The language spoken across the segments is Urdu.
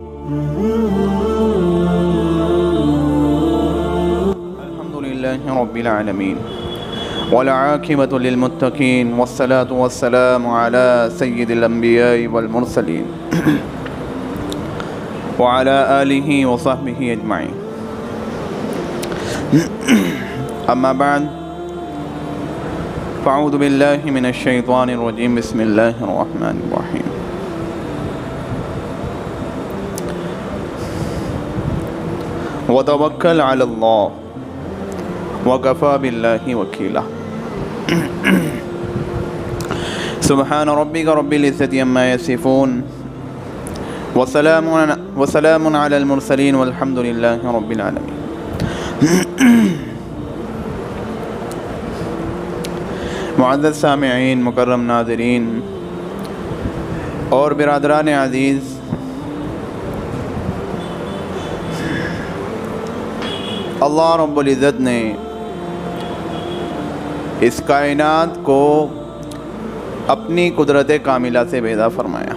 الحمد لله رب العالمين والعاقبة للمتقين والصلاة والسلام على سيد الأنبياء والمرسلين وعلى آله وصحبه أجمعين. أما بعد فأعوذ بالله من الشيطان الرجيم. بسم الله الرحمن الرحيم. وتوكل على الله وكفى بالله وكيلا. سبحان ربك رب العزة عما يصفون وسلام على المرسلين والحمد لله رب العالمين. معزز سامعین، مکرم ناظرین اور برادران عزیز، اللہ رب العزت نے اس کائنات کو اپنی قدرت کاملہ سے پیدا فرمایا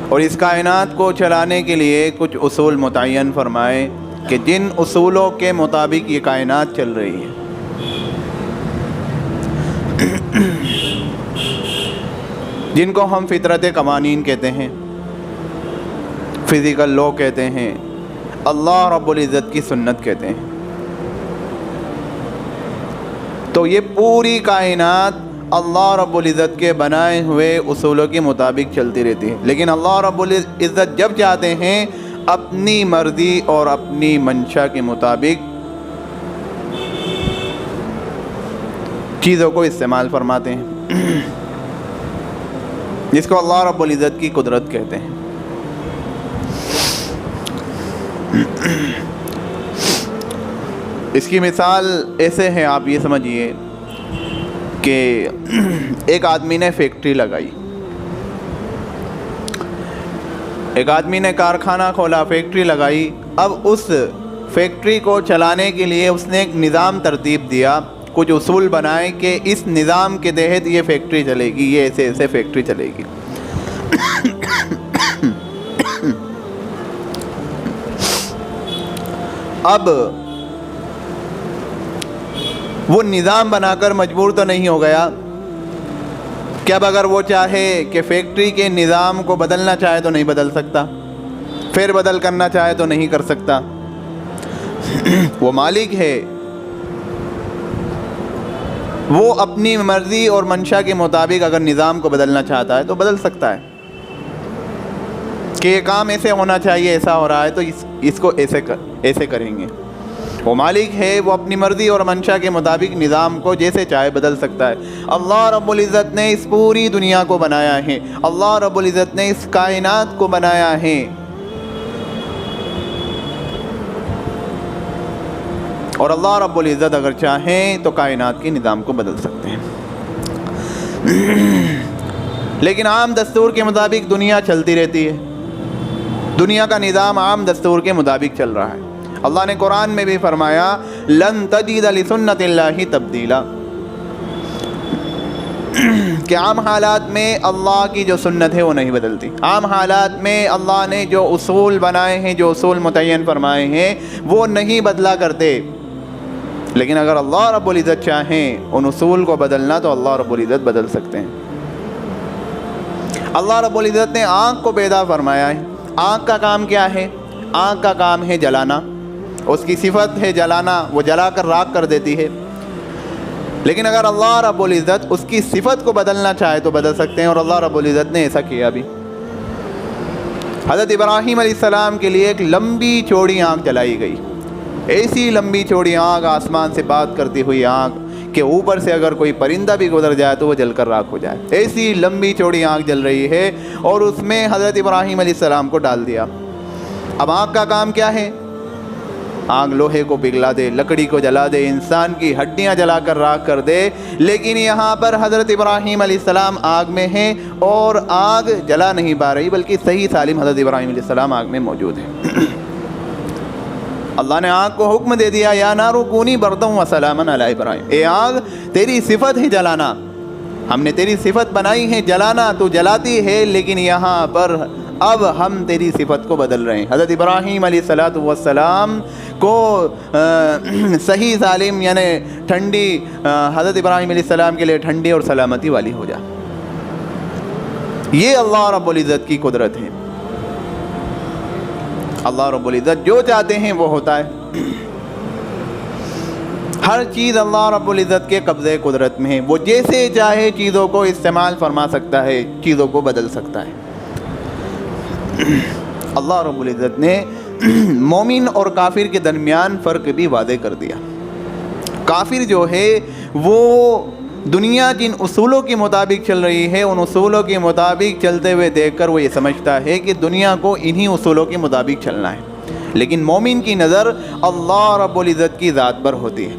اور اس کائنات کو چلانے کے لیے کچھ اصول متعین فرمائے کہ جن اصولوں کے مطابق یہ کائنات چل رہی ہے، جن کو ہم فطرت قوانین کہتے ہیں، فزیکل لا کہتے ہیں، اللہ رب العزت کی سنت کہتے ہیں. تو یہ پوری کائنات اللہ رب العزت کے بنائے ہوئے اصولوں کے مطابق چلتی رہتی ہے، لیکن اللہ رب العزت جب چاہتے ہیں اپنی مرضی اور اپنی منشا کے مطابق چیزوں کو استعمال فرماتے ہیں، جس کو اللہ رب العزت کی قدرت کہتے ہیں. اس کی مثال ایسے ہے، آپ یہ سمجھیے کہ ایک آدمی نے فیکٹری لگائی، ایک آدمی نے کارخانہ کھولا، فیکٹری لگائی. اب اس فیکٹری کو چلانے کے لیے اس نے ایک نظام ترتیب دیا، کچھ اصول بنائے کہ اس نظام کے تحت یہ فیکٹری چلے گی، یہ ایسے ایسے فیکٹری چلے گی. اب وہ نظام بنا کر مجبور تو نہیں ہو گیا کہ اب اگر وہ چاہے کہ فیکٹری کے نظام کو بدلنا چاہے تو نہیں بدل سکتا، پھر بدل کرنا چاہے تو نہیں کر سکتا. وہ مالک ہے، وہ اپنی مرضی اور منشا کے مطابق اگر نظام کو بدلنا چاہتا ہے تو بدل سکتا ہے کہ یہ کام ایسے ہونا چاہیے، ایسا ہو رہا ہے تو اس کو ایسے کریں گے. وہ مالک ہے، وہ اپنی مرضی اور منشا کے مطابق نظام کو جیسے چاہے بدل سکتا ہے. اللہ رب العزت نے اس پوری دنیا کو بنایا ہے، اللہ رب العزت نے اس کائنات کو بنایا ہے، اور اللہ رب العزت اگر چاہیں تو کائنات کے نظام کو بدل سکتے ہیں. لیکن عام دستور کے مطابق دنیا چلتی رہتی ہے، دنیا کا نظام عام دستور کے مطابق چل رہا ہے. اللہ نے قرآن میں بھی فرمایا لن تجد لسنت اللہ تبدیلا، کہ عام حالات میں اللہ کی جو سنت ہے وہ نہیں بدلتی. عام حالات میں اللہ نے جو اصول بنائے ہیں، جو اصول متعین فرمائے ہیں، وہ نہیں بدلا کرتے. لیکن اگر اللہ رب العزت چاہیں ان اصول کو بدلنا تو اللہ رب العزت بدل سکتے ہیں. اللہ رب العزت نے آنکھ کو پیدا فرمایا ہے. آنکھ کا کام کیا ہے؟ آنکھ کا کام ہے جلانا، اس کی صفت ہے جلانا، وہ جلا کر راکھ کر دیتی ہے. لیکن اگر اللہ رب العزت اس کی صفت کو بدلنا چاہے تو بدل سکتے ہیں، اور اللہ رب العزت نے ایسا کیا بھی. حضرت ابراہیم علیہ السلام کے لیے ایک لمبی چوڑی آنکھ جلائی گئی، ایسی لمبی چوڑی آنکھ، آسمان سے بات کرتی ہوئی آنکھ کہ اوپر سے اگر کوئی پرندہ بھی گزر جائے تو وہ جل کر راکھ ہو جائے. ایسی لمبی چوڑی آنکھ جل رہی ہے، اور اس میں حضرت ابراہیم علیہ السلام کو ڈال دیا. اب آنکھ کا کام کیا ہے؟ آگ لوہے کو پگھلا دے، لکڑی کو جلا دے، انسان کی ہڈیاں جلا کر راکھ کر دے. لیکن یہاں پر حضرت ابراہیم علیہ السلام آگ میں ہیں اور آگ جلا نہیں پا رہی، بلکہ صحیح سالم حضرت ابراہیم علیہ السلام آگ میں موجود ہیں. اللہ نے آگ کو حکم دے دیا، یا نار کونی بردا و سلاما علی ابراہیم، اے آگ تیری صفت ہے جلانا، ہم نے تیری صفت بنائی ہے جلانا، تو جلاتی ہے، لیکن یہاں پر اب ہم تیری صفت کو بدل رہے ہیں۔ حضرت ابراہیم علیہ السلام کو صحیح سالم یعنی ٹھنڈی، حضرت ابراہیم علیہ السلام کے لیے ٹھنڈی اور سلامتی والی ہو جائے۔ یہ اللہ رب العزت کی قدرت ہے۔ اللہ رب العزت جو چاہتے ہیں وہ ہوتا ہے۔ ہر چیز اللہ رب العزت کے قبضے قدرت میں ہے، وہ جیسے چاہے چیزوں کو استعمال فرما سکتا ہے، چیزوں کو بدل سکتا ہے۔ اللہ رب العزت نے مومن اور کافر کے درمیان فرق بھی واضح کر دیا۔ کافر جو ہے وہ دنیا جن اصولوں کے مطابق چل رہی ہے، ان اصولوں کے مطابق چلتے ہوئے دیکھ کر وہ یہ سمجھتا ہے کہ دنیا کو انہی اصولوں کے مطابق چلنا ہے، لیکن مومن کی نظر اللہ رب العزت کی ذات پر ہوتی ہے،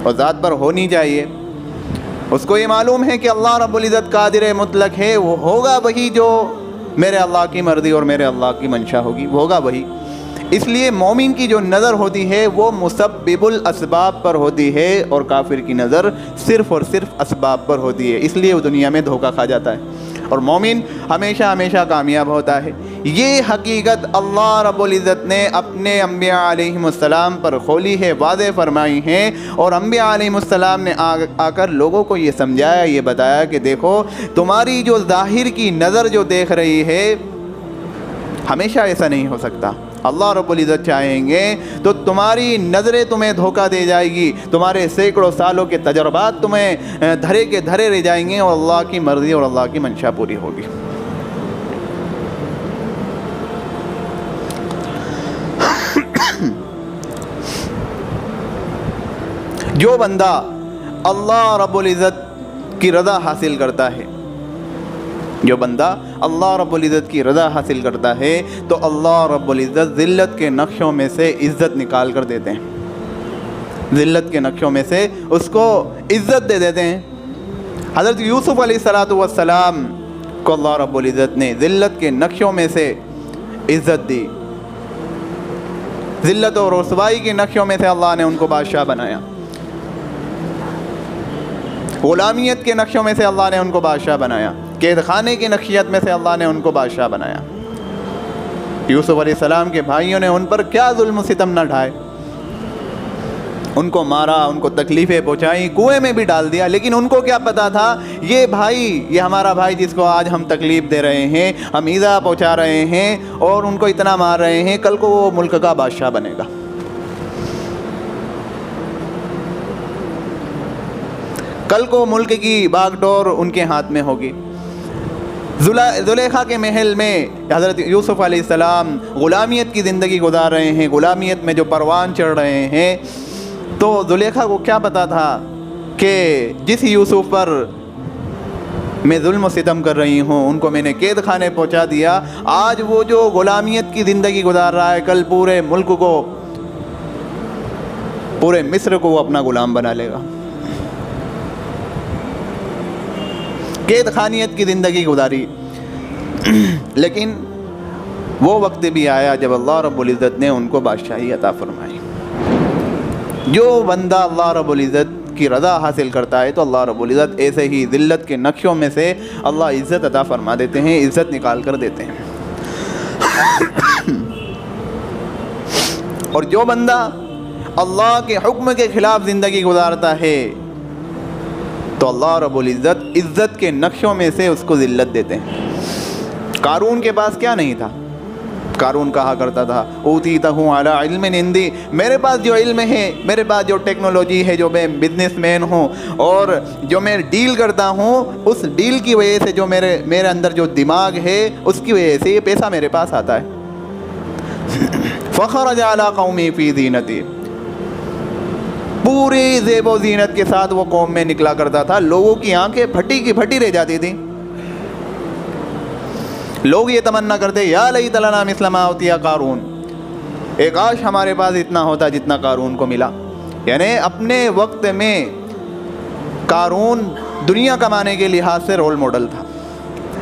اور ذات پر ہونی چاہیے۔ اس کو یہ معلوم ہے کہ اللہ رب العزت قادر مطلق ہے، وہ ہوگا وہی جو میرے اللہ کی مرضی اور میرے اللہ کی منشا ہوگی، وہ ہوگا وہی۔ اس لیے مومن کی جو نظر ہوتی ہے وہ مسبب الاسباب پر ہوتی ہے، اور کافر کی نظر صرف اور صرف اسباب پر ہوتی ہے، اس لیے وہ دنیا میں دھوکہ کھا جاتا ہے، اور مومن ہمیشہ ہمیشہ کامیاب ہوتا ہے۔ یہ حقیقت اللہ رب العزت نے اپنے انبیاء علیہم السلام پر کھولی ہے، واضح فرمائی ہیں، اور انبیاء علیہم السلام نے آ کر لوگوں کو یہ سمجھایا، یہ بتایا کہ دیکھو تمہاری جو ظاہر کی نظر جو دیکھ رہی ہے ہمیشہ ایسا نہیں ہو سکتا۔ اللہ رب العزت چاہیں گے تو تمہاری نظریں تمہیں دھوکہ دے جائے گی، تمہارے سینکڑوں سالوں کے تجربات تمہیں دھرے کے دھرے رہ جائیں گے، اور اللہ کی مرضی اور اللہ کی منشا پوری ہوگی۔ جو بندہ اللہ رب العزت کی رضا حاصل کرتا ہے، جو بندہ اللہ رب العزت کی رضا حاصل کرتا ہے، تو اللہ رب العزت ذلت کے نقشوں میں سے عزت نکال کر دیتے ہیں، ذلت کے نقشوں میں سے اس کو عزت دے دیتے ہیں۔ حضرت یوسف علیہ السلام کو اللہ رب العزت نے ذلت کے نقشوں میں سے عزت دی، ذلت اور رسوائی کے نقشوں میں سے اللہ نے ان کو بادشاہ بنایا، غلامیت کے نقشوں میں سے اللہ نے ان کو بادشاہ بنایا، قید خانے کی نقشیت میں سے اللہ نے ان کو بادشاہ بنایا۔ یوسف علیہ السلام کے بھائیوں نے ان پر کیا ظلم و ستم نہ ڈھائے، ان کو مارا، ان کو تکلیفیں پہنچائیں، کنویں میں بھی ڈال دیا، لیکن ان کو کیا پتا تھا یہ بھائی، یہ ہمارا بھائی جس کو آج ہم تکلیف دے رہے ہیں، ہم ایذا پہنچا رہے ہیں اور ان کو اتنا مار رہے ہیں، کل کو وہ ملک کا بادشاہ بنے گا۔ کل کو ملک کی باغ ڈور ان کے ہاتھ میں ہوگی۔ زلیخا کے محل میں حضرت یوسف علیہ السلام غلامیت کی زندگی گزار رہے ہیں، غلامیت میں جو پروان چڑھ رہے ہیں، تو زلیخا کو کیا پتا تھا کہ جس یوسف پر میں ظلم و ستم کر رہی ہوں، ان کو میں نے قید خانے پہنچا دیا، آج وہ جو غلامیت کی زندگی گزار رہا ہے، کل پورے ملک کو، پورے مصر کو وہ اپنا غلام بنا لے گا۔ قید خانیت کی زندگی گزاری، لیکن وہ وقت بھی آیا جب اللہ رب العزت نے ان کو بادشاہی عطا فرمائی۔ جو بندہ اللہ رب العزت کی رضا حاصل کرتا ہے تو اللہ رب العزت ایسے ہی ذلت کے نقشوں میں سے اللہ عزت عطا فرما دیتے ہیں، عزت نکال کر دیتے ہیں۔ اور جو بندہ اللہ کے حکم کے خلاف زندگی گزارتا ہے تو اللہ رب العزت عزت کے نقشوں میں سے اس کو ذلت دیتے ہیں۔ قارون کے پاس کیا نہیں تھا؟ قارون کہا کرتا تھا اوتیتہ علی علم عندی، میرے پاس جو علم ہے، میرے پاس جو ٹیکنالوجی ہے، جو میں بزنس مین ہوں اور جو میں ڈیل کرتا ہوں، اس ڈیل کی وجہ سے جو میرے اندر جو دماغ ہے اس کی وجہ سے یہ پیسہ میرے پاس آتا ہے۔ فخرج علی قومی فی زینتی، پوری زیب و زینت کے ساتھ وہ قوم میں نکلا کرتا تھا، لوگوں کی آنکھیں پھٹی کی پھٹی رہ جاتی تھیں، لوگ یہ تمنا کرتے یا لیت لنا مثل ما اوتی قارون، ایک کاش ہمارے پاس اتنا ہوتا جتنا قارون کو ملا۔ یعنی اپنے وقت میں قارون دنیا کمانے کے لحاظ سے رول ماڈل تھا،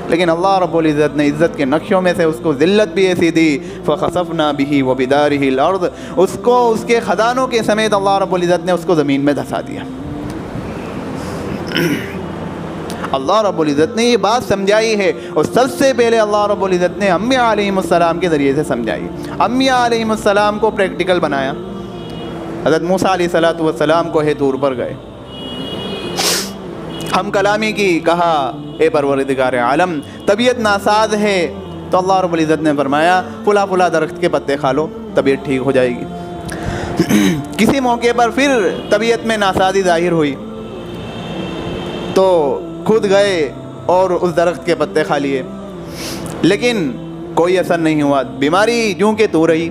لیکن اللہ رب العزت نے عزت کے نقشوں میں سے اس کو ذلت بھی ایسی دی، فخسفنا به وبداره الارض، اس کو اس کے خزانوں کے سمیت اللہ رب العزت نے اس کو زمین میں دھسا دیا۔ اللہ رب العزت نے یہ بات سمجھائی ہے، اور سب سے پہلے اللہ رب العزت نے انبیاء علیہم السلام کے ذریعے سے سمجھائی۔ انبیاء علیہم السلام کو پریکٹیکل بنایا۔ حضرت موسیٰ علیہ السلام کوہ طور پر گئے، ہم کلامی کی، کہا اے پروردگار عالم طبیعت ناساز ہے، تو اللہ رب العزت نے فرمایا فلاں فلاں درخت کے پتے کھا لو، طبیعت ٹھیک ہو جائے گی۔ کسی موقع پر پھر طبیعت میں ناسازی ظاہر ہوئی تو خود گئے اور اس درخت کے پتے کھا لیے، لیکن کوئی اثر نہیں ہوا، بیماری جوں کہ تو رہی۔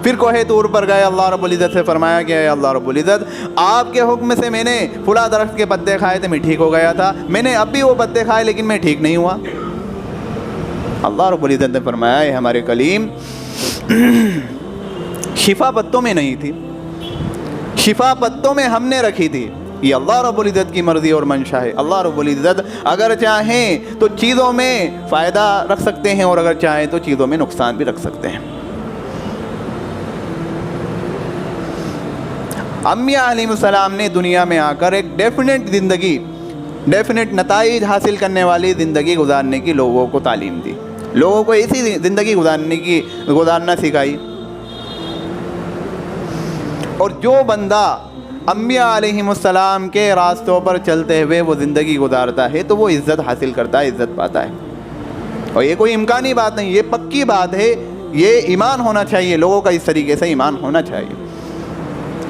پھر کوہ طور پر گئے، اللہ رب العزت سے فرمایا کہ اے اللہ رب العزت آپ کے حکم سے میں نے فلاں درخت کے پتے کھائے تھے، میں ٹھیک ہو گیا تھا، میں نے اب بھی وہ پتے کھائے لیکن میں ٹھیک نہیں ہوا۔ اللہ رب العزت نے فرمایا اے ہمارے کلیم، شفا پتوں میں نہیں تھی، شفا پتوں میں ہم نے رکھی تھی۔ یہ اللہ رب العزت کی مرضی اور منشا ہے۔ اللہ رب العزت اگر چاہیں تو چیزوں میں فائدہ رکھ سکتے ہیں، اور اگر چاہیں تو چیزوں میں نقصان بھی رکھ سکتے ہیں۔ انبیاء علیہ السلام نے دنیا میں آ کر ایک ڈیفینیٹ زندگی، ڈیفینیٹ نتائج حاصل کرنے والی زندگی گزارنے کی لوگوں کو تعلیم دی، لوگوں کو ایسی زندگی گزارنا سکھائی۔ اور جو بندہ انبیاء علیہم السلام کے راستوں پر چلتے ہوئے وہ زندگی گزارتا ہے تو وہ عزت حاصل کرتا ہے، عزت پاتا ہے۔ اور یہ کوئی امکانی بات نہیں، یہ پکی بات ہے، یہ ایمان ہونا چاہیے، لوگوں کا اس طریقے سے ایمان ہونا چاہیے۔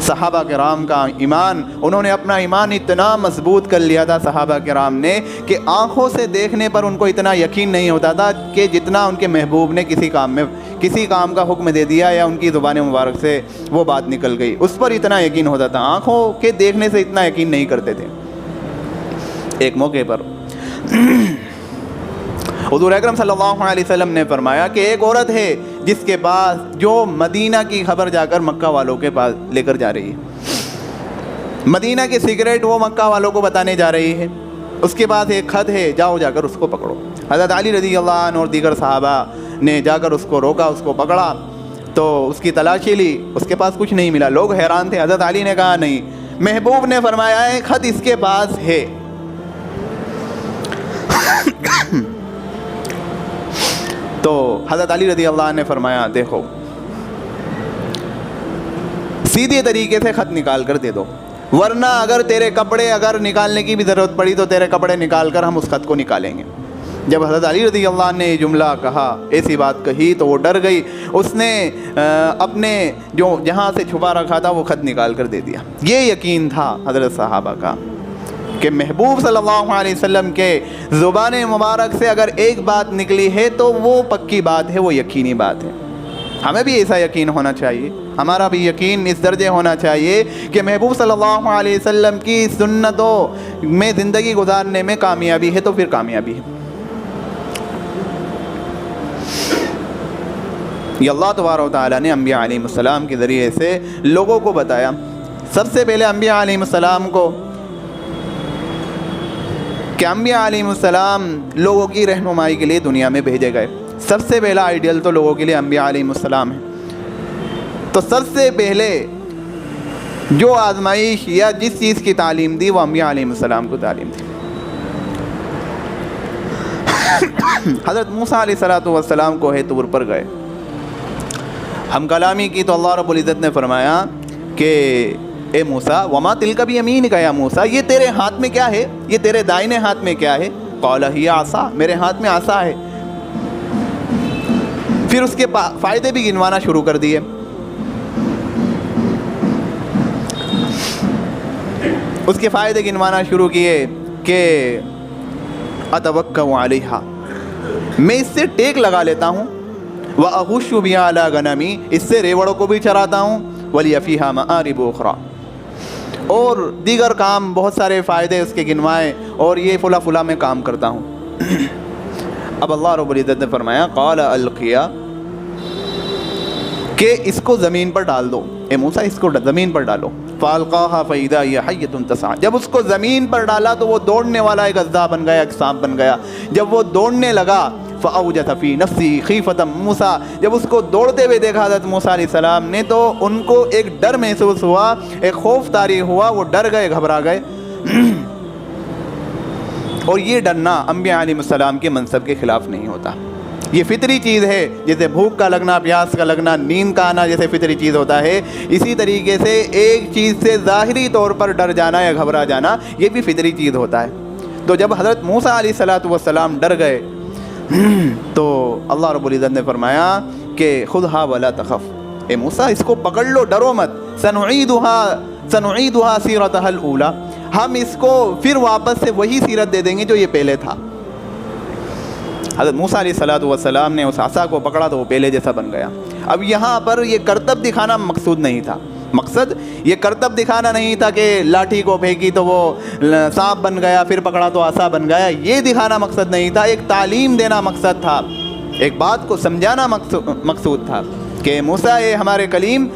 صحابہ کرام کا ایمان، انہوں نے اپنا ایمان اتنا مضبوط کر لیا تھا صحابہ کرام نے کہ آنکھوں سے دیکھنے پر ان کو اتنا یقین نہیں ہوتا تھا کہ جتنا ان کے محبوب نے کسی کام کا حکم دے دیا یا ان کی زبان مبارک سے وہ بات نکل گئی، اس پر اتنا یقین ہوتا تھا، آنکھوں کے دیکھنے سے اتنا یقین نہیں کرتے تھے۔ ایک موقع پر حضور اکرم صلی اللہ علیہ وسلم نے فرمایا کہ ایک عورت ہے جس کے پاس، جو مدینہ کی خبر جا کر مکہ والوں کے پاس لے کر جا رہی ہے، مدینہ کے سیکریٹ وہ مکہ والوں کو بتانے جا رہی ہے، اس کے پاس ایک خط ہے، جاؤ جا کر اس کو پکڑو۔ حضرت علی رضی اللہ عنہ اور دیگر صحابہ نے جا کر اس کو روکا، اس کو پکڑا، تو اس کی تلاشی لی، اس کے پاس کچھ نہیں ملا، لوگ حیران تھے۔ حضرت علی نے کہا نہیں، محبوب نے فرمایا ہے خط اس کے پاس ہے۔ تو حضرت علی رضی اللہ عنہ نے فرمایا دیکھو، سیدھے طریقے سے خط نکال کر دے دو، ورنہ اگر تیرے کپڑے اگر نکالنے کی بھی ضرورت پڑی تو تیرے کپڑے نکال کر ہم اس خط کو نکالیں گے۔ جب حضرت علی رضی اللہ عنہ نے یہ جملہ کہا، ایسی بات کہی، تو وہ ڈر گئی، اس نے اپنے جو جہاں سے چھپا رکھا تھا وہ خط نکال کر دے دیا۔ یہ یقین تھا حضرت صحابہ کا کہ محبوب صلی اللہ علیہ وسلم کے زبان مبارک سے اگر ایک بات نکلی ہے تو وہ پکی بات ہے، وہ یقینی بات ہے۔ ہمیں بھی ایسا یقین ہونا چاہیے، ہمارا بھی یقین اس درجے ہونا چاہیے کہ محبوب صلی اللہ علیہ وسلم کی سنتوں میں زندگی گزارنے میں کامیابی ہے تو پھر کامیابی ہے۔ یہ اللہ تبارک و تعالیٰ نے انبیاء علیہ السلام کے ذریعے سے لوگوں کو بتایا۔ سب سے پہلے انبیاء علیہ السلام کو کہ انبیاء علیہ السلام لوگوں کی رہنمائی کے لیے دنیا میں بھیجے گئے۔ سب سے پہلا آئیڈیل تو لوگوں کے لیے انبیاء علیہ السلام ہے۔ تو سب سے پہلے جو آزمائش یا جس چیز کی تعلیم دی وہ انبیاء علیہ السلام کو تعلیم دی۔ حضرت موسیٰ علیہ السلام کوہ طور پر گئے، ہم کلامی کی، تو اللہ رب العزت نے فرمایا کہ اے موسیٰ وما تلک بیمینک یا موسیٰ، یہ تیرے ہاتھ میں کیا ہے، یہ تیرے دائنے ہاتھ میں کیا ہے؟ قال ہی عصا، میرے ہاتھ میں عصا ہے۔ پھر اس کے فائدے بھی گنوانا شروع کر دیے۔ اس کے فائدے گنوانا شروع کیے کہ اتوکل علیہا، میں اس سے ٹیک لگا لیتا ہوں، وَأَخُشُّ بِهَا عَلَىٰ غَنَمِي، اس سے ریوڑوں کو بھی چراتا ہوں، وَلِيَ فِيهَا مَآرِبُ أُخْرَىٰ، اور دیگر کام بہت سارے فائدے اس کے گنوائے، اور یہ فلا فلا میں کام کرتا ہوں۔ اب اللہ رب العزت نے فرمایا قال القیا، کہ اس کو زمین پر ڈال دو، اے موسیٰ اس کو زمین پر ڈالو۔ فَأَلْقَاهَا فَإِذَا هِيَ حَيَّةٌ تَسْعَىٰ، جب اس کو زمین پر ڈالا تو وہ دوڑنے والا ایک اژدھا بن گیا، ایک سانپ بن گیا۔ جب وہ دوڑنے لگا فَأَوْجَسَ فِي نَفْسِهِ خِيفَةً مُوسَىٰ، جب اس کو دوڑتے ہوئے دیکھا حضرت موسیٰ علیہ السلام نے تو ان کو ایک ڈر محسوس ہوا، ایک خوف طاری ہوا، وہ ڈر گئے، گھبرا گئے۔ اور یہ ڈرنا انبیاء علیہ السلام کے منصب کے خلاف نہیں ہوتا. یہ فطری چیز ہے. جیسے بھوک کا لگنا، پیاس کا لگنا، نیند کا آنا جیسے فطری چیز ہوتا ہے، اسی طریقے سے ایک چیز سے ظاہری طور پر ڈر جانا یا گھبرا جانا یہ بھی فطری چیز ہوتا ہے. تو جب حضرت موسیٰ علیہ السلام ڈر گئے تو اللہ رب العزت نے فرمایا کہ خذھا ولا تخف، اے موسیٰ اس کو پکڑ لو، ڈرو مت. سنعیدها سیرتها الاولی، ہم اس کو پھر واپس سے وہی سیرت دے دیں گے جو یہ پہلے تھا. حضرت موسیٰ علیہ السلام نے اس عصا کو پکڑا تو وہ پہلے جیسا بن گیا. اب یہاں پر یہ کرتب دکھانا مقصود نہیں تھا. مقصد یہ کرتب دکھانا نہیں تھا کہ لاٹھی کو پھینکی تو وہ سانپ بن گیا، پھر پکڑا تو عصا بن گیا. یہ دکھانا مقصد نہیں تھا. ایک تعلیم دینا مقصد تھا، ایک بات کو سمجھانا مقصود تھا کہ موسیٰ اے ہمارے کلیم،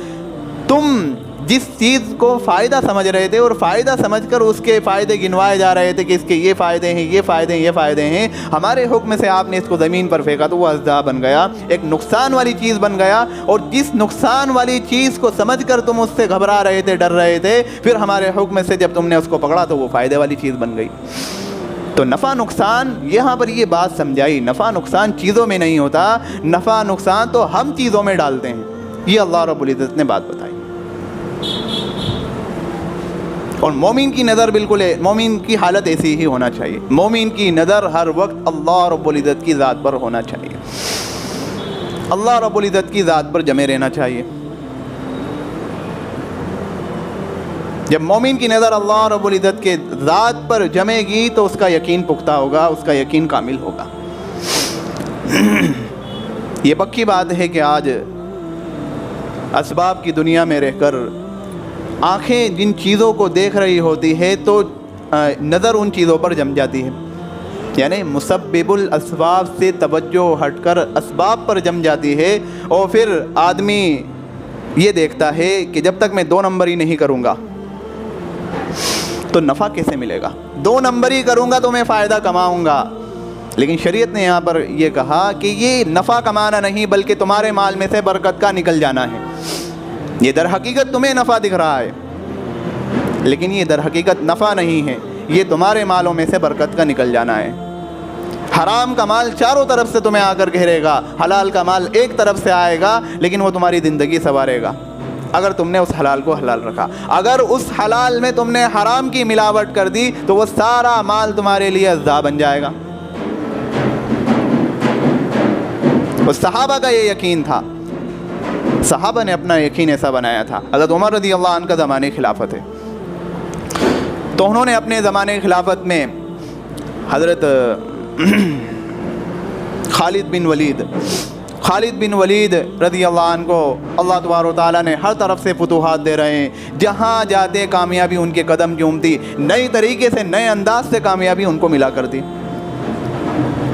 تم جس چیز کو فائدہ سمجھ رہے تھے اور فائدہ سمجھ کر اس کے فائدے گنوائے جا رہے تھے کہ اس کے یہ فائدے ہیں، یہ فائدے ہیں، یہ فائدے ہیں، ہمارے حکم سے آپ نے اس کو زمین پر پھینکا تو وہ اژدھا بن گیا، ایک نقصان والی چیز بن گیا. اور جس نقصان والی چیز کو سمجھ کر تم اس سے گھبرا رہے تھے، ڈر رہے تھے، پھر ہمارے حکم سے جب تم نے اس کو پکڑا تو وہ فائدے والی چیز بن گئی. تو نفع نقصان یہاں پر یہ بات سمجھائی، نفع نقصان چیزوں میں نہیں ہوتا، نفع نقصان تو ہم چیزوں میں ڈالتے ہیں. یہ اللہ رب العزت نے بات بتائی. اور مومن کی نظر بالکل ہے، مومن کی حالت ایسی ہی ہونا چاہیے. مومن کی نظر ہر وقت اللہ رب العزت کی ذات پر ہونا چاہیے، اللہ رب العزت کی ذات پر جمے رہنا چاہیے. جب مومن کی نظر اللہ رب العزت کے ذات پر جمے گی تو اس کا یقین پختہ ہوگا، اس کا یقین کامل ہوگا. یہ پکی بات ہے کہ آج اسباب کی دنیا میں رہ کر آنکھیں جن چیزوں کو دیکھ رہی ہوتی ہے تو نظر ان چیزوں پر جم جاتی ہے. یعنی مسبب الاسباب سے توجہ ہٹ کر اسباب پر جم جاتی ہے، اور پھر آدمی یہ دیکھتا ہے کہ جب تک میں 2 نمبر ہی نہیں کروں گا تو نفع کیسے ملے گا، 2 نمبر ہی کروں گا تو میں فائدہ کماؤں گا. لیکن شریعت نے یہاں پر یہ کہا کہ یہ نفع کمانا نہیں بلکہ تمہارے مال میں سے برکت کا نکل جانا ہے. یہ در حقیقت تمہیں نفع دکھ رہا ہے لیکن یہ در حقیقت نفع نہیں ہے، یہ تمہارے مالوں میں سے برکت کا نکل جانا ہے. حرام کا مال چاروں طرف سے تمہیں آ کر گھیرے گا، حلال کا مال ایک طرف سے آئے گا لیکن وہ تمہاری زندگی سنوارے گا اگر تم نے اس حلال کو حلال رکھا. اگر اس حلال میں تم نے حرام کی ملاوٹ کر دی تو وہ سارا مال تمہارے لیے اژدھا بن جائے گا. اس صحابہ کا یہ یقین تھا، صحابہ نے اپنا یقین ایسا بنایا تھا. حضرت عمر رضی اللہ عنہ کا زمانے خلافت ہے تو انہوں نے اپنے زمانے خلافت میں حضرت خالد بن ولید رضی اللہ عنہ کو اللہ تبارک و تعالیٰ نے ہر طرف سے فتوحات دے رہے ہیں، جہاں جاتے کامیابی ان کے قدم چومتی، نئی طریقے سے نئے انداز سے کامیابی ان کو ملا کرتی.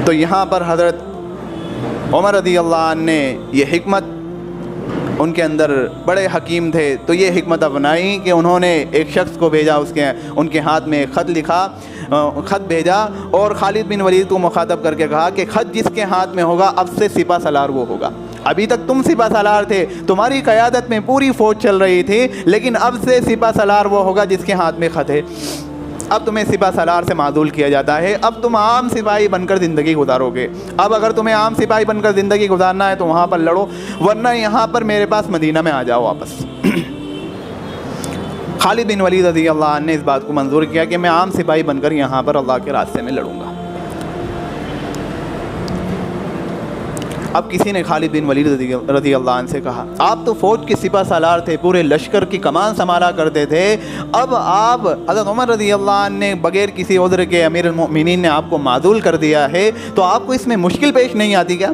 تو یہاں پر حضرت عمر رضی اللہ عنہ نے یہ حکمت، ان کے اندر بڑے حکیم تھے تو یہ حکمت اپنائی کہ انہوں نے ایک شخص کو بھیجا، ان کے ہاتھ میں خط بھیجا اور خالد بن ولید کو مخاطب کر کے کہا کہ خط جس کے ہاتھ میں ہوگا اب سے سپہ سالار وہ ہوگا. ابھی تک تم سپہ سالار تھے، تمہاری قیادت میں پوری فوج چل رہی تھی، لیکن اب سے سپہ سالار وہ ہوگا جس کے ہاتھ میں خط ہے. اب تمہیں سپہ سالار سے معزول کیا جاتا ہے، اب تم عام سپاہی بن کر زندگی گزارو گے. اب اگر تمہیں عام سپاہی بن کر زندگی گزارنا ہے تو وہاں پر لڑو، ورنہ یہاں پر میرے پاس مدینہ میں آ جاؤ واپس. خالد بن ولید رضی اللہ عنہ نے اس بات کو منظور کیا کہ میں عام سپاہی بن کر یہاں پر اللہ کے راستے میں لڑوں گا. اب کسی نے خالد بن ولید رضی اللہ عنہ سے کہا آپ تو فوج کے سپہ سالار تھے، پورے لشکر کی کمان سنبھالا کرتے تھے، اب آپ حضرت عمر رضی اللہ عنہ نے بغیر کسی عذر کے امیر المؤمنین نے آپ کو معزول کر دیا ہے تو آپ کو اس میں مشکل پیش نہیں آتی کیا؟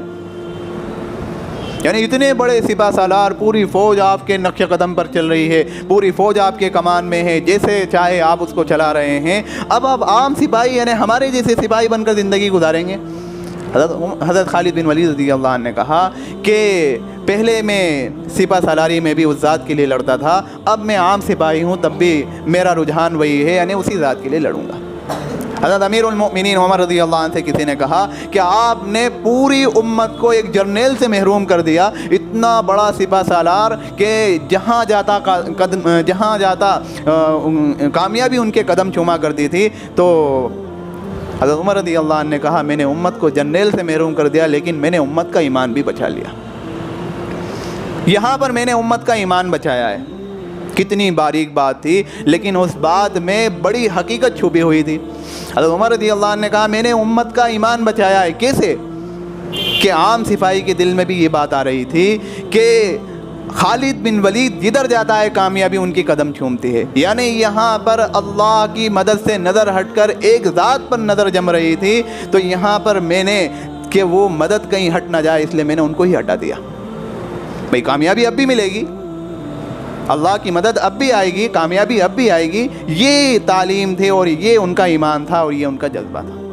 یعنی اتنے بڑے سپہ سالار، پوری فوج آپ کے نقش قدم پر چل رہی ہے، پوری فوج آپ کے کمان میں ہے، جیسے چاہے آپ اس کو چلا رہے ہیں، اب آپ عام سپاہی یعنی ہمارے جیسے سپاہی بن کر زندگی گزاریں گے؟ حضرت خالد بن ولید رضی اللہ عنہ نے کہا کہ پہلے میں سپہ سالاری میں بھی اس ذات کے لیے لڑتا تھا، اب میں عام سپاہی ہوں تب بھی میرا رجحان وہی ہے، یعنی اسی ذات کے لیے لڑوں گا. حضرت امیر المؤمنین عمر رضی اللہ عنہ سے کسی نے کہا کہ آپ نے پوری امت کو ایک جرنیل سے محروم کر دیا، اتنا بڑا سپہ سالار کہ جہاں جاتا کامیابی ان کے قدم چوما کرتی تھی. تو حضرت عمر رضی اللہ عنہ نے کہا میں نے امت کو جنریل سے محروم کر دیا لیکن میں نے امت کا ایمان بھی بچا لیا. یہاں پر میں نے امت کا ایمان بچایا ہے. کتنی باریک بات تھی لیکن اس بات میں بڑی حقیقت چھپی ہوئی تھی. حضرت عمر رضی اللہ عنہ نے کہا میں نے امت کا ایمان بچایا ہے. کیسے؟ کہ عام سپاہی کے دل میں بھی یہ بات آ رہی تھی کہ خالد بن ولید جدھر جاتا ہے کامیابی ان کی قدم چومتی ہے. یعنی یہاں پر اللہ کی مدد سے نظر ہٹ کر ایک ذات پر نظر جم رہی تھی, تو یہاں پر میں نے کہ وہ مدد کہیں ہٹ نہ جائے اس لیے میں نے ان کو ہی ہٹا دیا. بھئی کامیابی اب بھی ملے گی, اللہ کی مدد اب بھی آئے گی, کامیابی اب بھی آئے گی. یہ تعلیم تھی اور یہ ان کا ایمان تھا اور یہ ان کا جذبہ تھا.